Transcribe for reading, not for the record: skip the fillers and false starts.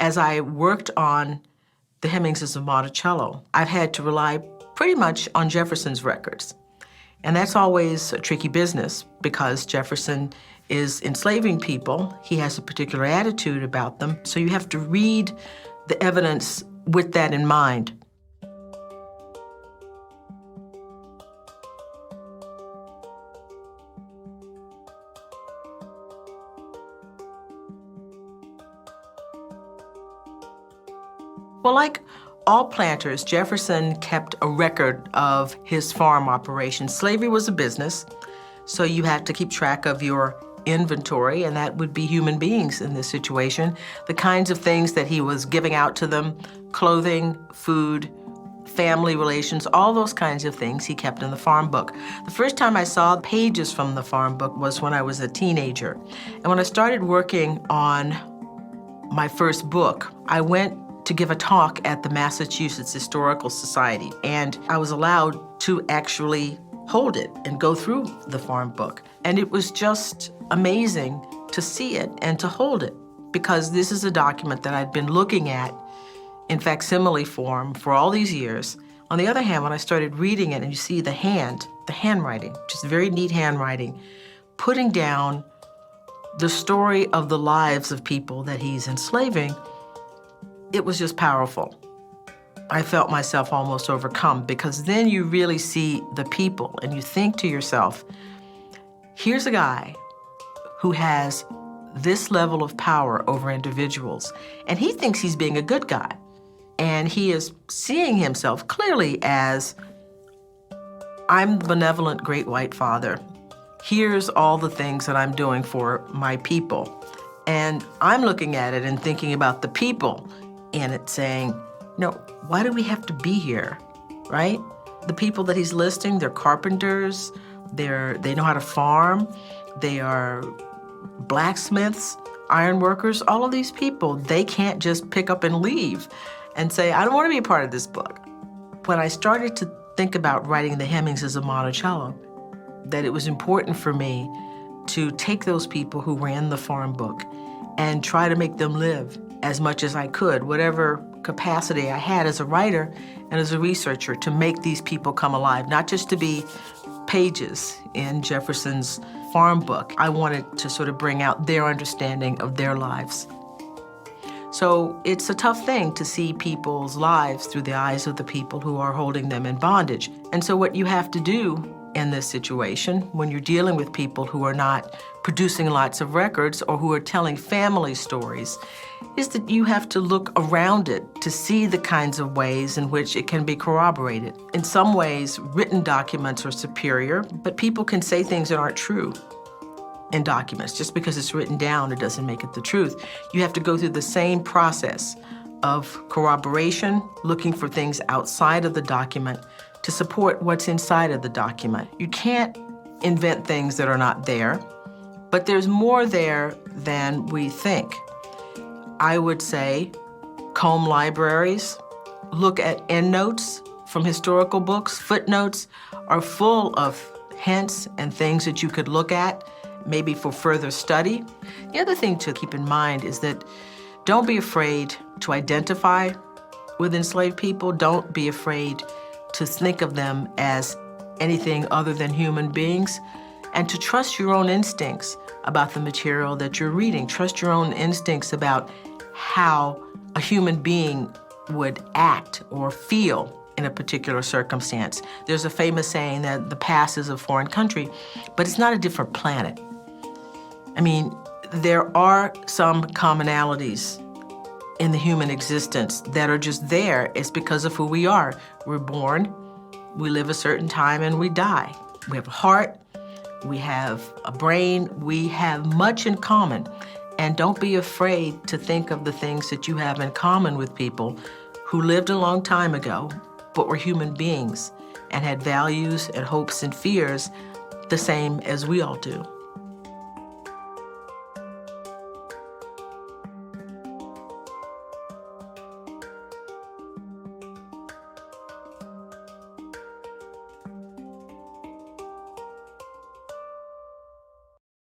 As I worked on the Hemingses of Monticello, I've had to rely pretty much on Jefferson's records. And that's always a tricky business because Jefferson is enslaving people. He has a particular attitude about them. So you have to read the evidence with that in mind. Well, like all planters, Jefferson kept a record of his farm operations. Slavery was a business, so you had to keep track of your inventory, and that would be human beings in this situation. The kinds of things that he was giving out to them, clothing, food, family relations, all those kinds of things he kept in the farm book. The first time I saw pages from the farm book was when I was a teenager. And when I started working on my first book, I went to give a talk at the Massachusetts Historical Society, and I was allowed to actually hold it and go through the farm book. And it was just amazing to see it and to hold it, because this is a document that I'd been looking at in facsimile form for all these years. On the other hand, when I started reading it and you see the handwriting, just very neat handwriting, putting down the story of the lives of people that he's enslaving, it was just powerful. I felt myself almost overcome, because then you really see the people and you think to yourself, here's a guy who has this level of power over individuals, and he thinks he's being a good guy. And he is seeing himself clearly as, I'm the benevolent great white father. Here's all the things that I'm doing for my people. And I'm looking at it and thinking about the people in it, saying, no, why do we have to be here, right? The people that he's listing, they're carpenters, they know how to farm, they are blacksmiths, iron workers, all of these people, they can't just pick up and leave and say, I don't want to be a part of this book. When I started to think about writing the Hemingses of Monticello, that it was important for me to take those people who were in the farm book and try to make them live as much as I could, whatever capacity I had as a writer and as a researcher, to make these people come alive, not just to be pages in Jefferson's farm book. I wanted to sort of bring out their understanding of their lives. So it's a tough thing to see people's lives through the eyes of the people who are holding them in bondage. And so what you have to do in this situation, when you're dealing with people who are not producing lots of records or who are telling family stories, is that you have to look around it to see the kinds of ways in which it can be corroborated. In some ways, written documents are superior, but people can say things that aren't true in documents. Just because it's written down, it doesn't make it the truth. You have to go through the same process of corroboration, looking for things outside of the document to support what's inside of the document. You can't invent things that are not there, but there's more there than we think. I would say comb libraries, look at endnotes from historical books. Footnotes are full of hints and things that you could look at, maybe for further study. The other thing to keep in mind is that don't be afraid to identify with enslaved people. Don't be afraid to think of them as anything other than human beings, and to trust your own instincts about the material that you're reading. Trust your own instincts about how a human being would act or feel in a particular circumstance. There's a famous saying that the past is a foreign country, but it's not a different planet. I mean, there are some commonalities in the human existence that are just there. It's because of who we are. We're born, we live a certain time, and we die. We have a heart, we have a brain, we have much in common. And don't be afraid to think of the things that you have in common with people who lived a long time ago, but were human beings and had values and hopes and fears the same as we all do.